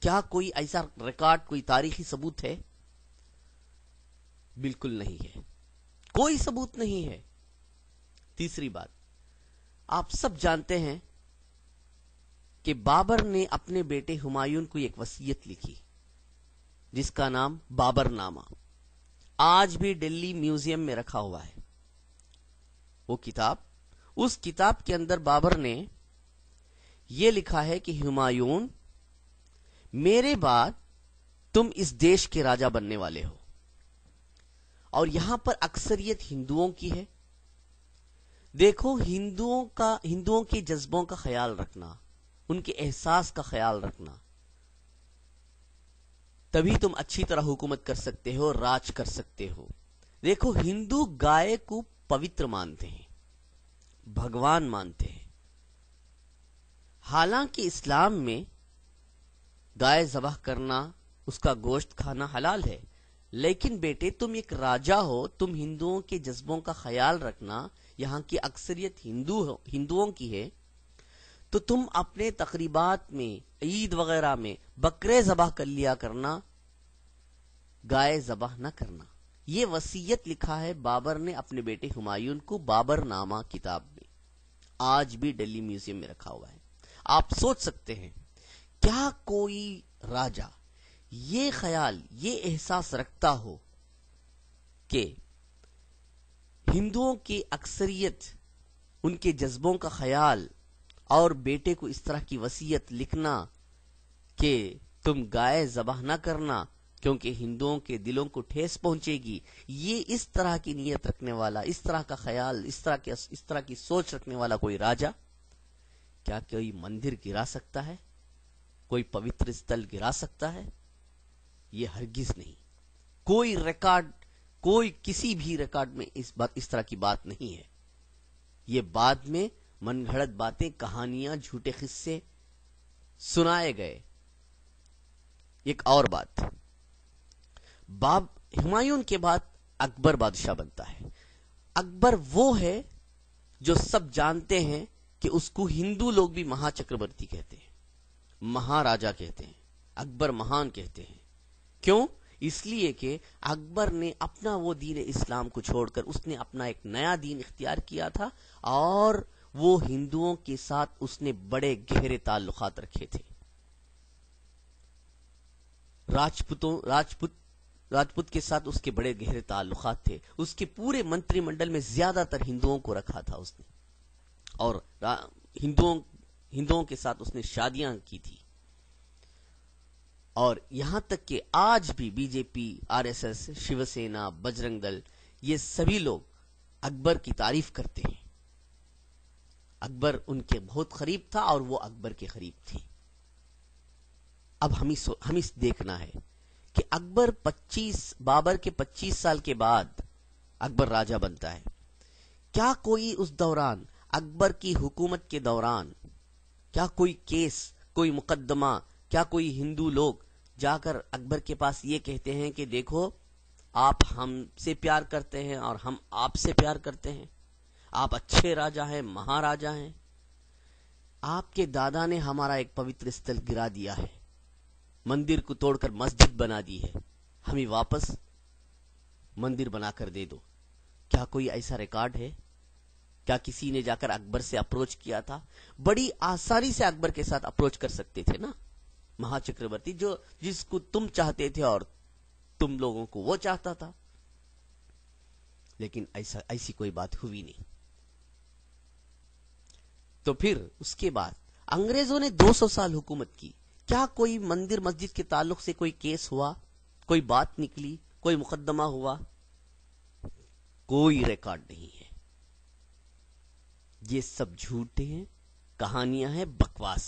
کیا کوئی ایسا ریکارڈ، کوئی تاریخی ثبوت ہے؟ بالکل نہیں ہے، کوئی ثبوت نہیں ہے۔ تیسری بات، آپ سب جانتے ہیں کہ بابر نے اپنے بیٹے ہمایوں کو ایک وصیت لکھی جس کا نام بابر نامہ، آج بھی دلی میوزیم میں رکھا ہوا ہے وہ کتاب۔ اس کتاب کے اندر بابر نے یہ لکھا ہے کہ ہمایوں، میرے بعد تم اس دیش کے راجا بننے والے ہو، اور یہاں پر اکثریت ہندوؤں کی ہے۔ دیکھو، ہندوؤں کے جذبوں کا خیال رکھنا، ان کے احساس کا خیال رکھنا، تبھی تم اچھی طرح حکومت کر سکتے ہو، راج کر سکتے ہو۔ دیکھو، ہندو گائے کو پوتر مانتے ہیں، بھگوان مانتے ہیں۔ حالانکہ اسلام میں گائے ذبح کرنا، اس کا گوشت کھانا حلال ہے، لیکن بیٹے تم ایک راجا ہو، تم ہندوؤں کے جذبوں کا خیال رکھنا، یہاں کی اکثریت ہندوؤں کی ہے، تو تم اپنے تقریبات میں، عید وغیرہ میں بکرے ذبح کر لیا کرنا، گائے ذبح نہ کرنا۔ یہ وصیت لکھا ہے بابر نے اپنے بیٹے ہمایوں کو بابر نامہ کتاب میں، آج بھی دلی میوزیم میں رکھا ہوا ہے۔ آپ سوچ سکتے ہیں کیا کوئی راجا یہ خیال، یہ احساس رکھتا ہو کہ ہندوؤں کی اکثریت، ان کے جذبوں کا خیال، اور بیٹے کو اس طرح کی وصیت لکھنا کہ تم گائے ذبح نہ کرنا کیونکہ ہندوؤں کے دلوں کو ٹھیس پہنچے گی، یہ اس طرح کی نیت رکھنے والا، اس طرح کا خیال، اس طرح کی سوچ رکھنے والا کوئی راجا کیا کوئی مندر گرا سکتا ہے؟ کوئی پوتر استل گرا سکتا ہے؟ یہ ہرگز نہیں۔ کوئی ریکارڈ، کوئی کسی بھی ریکارڈ میں اس طرح کی بات نہیں ہے۔ یہ بعد میں من گھڑت باتیں، کہانیاں، جھوٹے قصے سنائے گئے۔ ایک اور بات، ہمایوں کے بعد اکبر بادشاہ بنتا ہے۔ اکبر وہ ہے جو سب جانتے ہیں کہ اس کو ہندو لوگ بھی مہا چکرورتی کہتے ہیں، مہاراجا کہتے ہیں، اکبر مہان کہتے ہیں۔ کیوں؟ اس لیے کہ اکبر نے اپنا وہ دین اسلام کو چھوڑ کر اس نے اپنا ایک نیا دین اختیار کیا تھا، اور وہ ہندوؤں کے ساتھ اس نے بڑے گہرے تعلقات رکھے تھے۔ راجپوت کے ساتھ اس کے بڑے گہرے تعلقات تھے۔ اس کے پورے منتری منڈل میں زیادہ تر ہندوؤں کو رکھا تھا اس نے، اور ہندوؤں کے ساتھ اس نے شادیاں کی تھی۔ اور یہاں تک کہ آج بھی بی جے پی، R S S, Shiv Sena, Bajrang دل، یہ سبھی لوگ اکبر کی تعریف کرتے ہیں۔ اکبر ان کے بہت قریب تھا اور وہ اکبر کے قریب تھے۔ اب ہمیں دیکھنا ہے کہ بابر کے 25 سال کے بعد اکبر راجہ بنتا ہے۔ کیا کوئی اس دوران، اکبر کی حکومت کے دوران، کیا کوئی کیس، کوئی مقدمہ، کیا کوئی ہندو لوگ جا کر اکبر کے پاس یہ کہتے ہیں کہ دیکھو، آپ ہم سے پیار کرتے ہیں اور ہم آپ سے پیار کرتے ہیں، آپ اچھے راجا ہیں، مہاراجا ہیں، آپ کے دادا نے ہمارا ایک پوتر استل گرا دیا ہے، مندر کو توڑ کر مسجد بنا دی ہے، ہمیں واپس مندر بنا کر دے دو؟ کیا کوئی ایسا ریکارڈ ہے؟ کیا کسی نے جا کر اکبر سے اپروچ کیا تھا؟ بڑی آسانی سے اکبر کے ساتھ اپروچ کر سکتے تھے نا مہا چکرورتی، جس کو تم چاہتے تھے اور تم لوگوں کو وہ چاہتا تھا، لیکن ایسی کوئی بات ہوئی نہیں۔ تو پھر اس کے بعد انگریزوں نے 200 سال حکومت کی۔ کیا کوئی مندر مسجد کے تعلق سے کوئی کیس ہوا، کوئی بات نکلی، کوئی مقدمہ ہوا؟ کوئی ریکارڈ نہیں ہے۔ یہ سب جھوٹے ہیں، کہانیاں ہیں، بکواس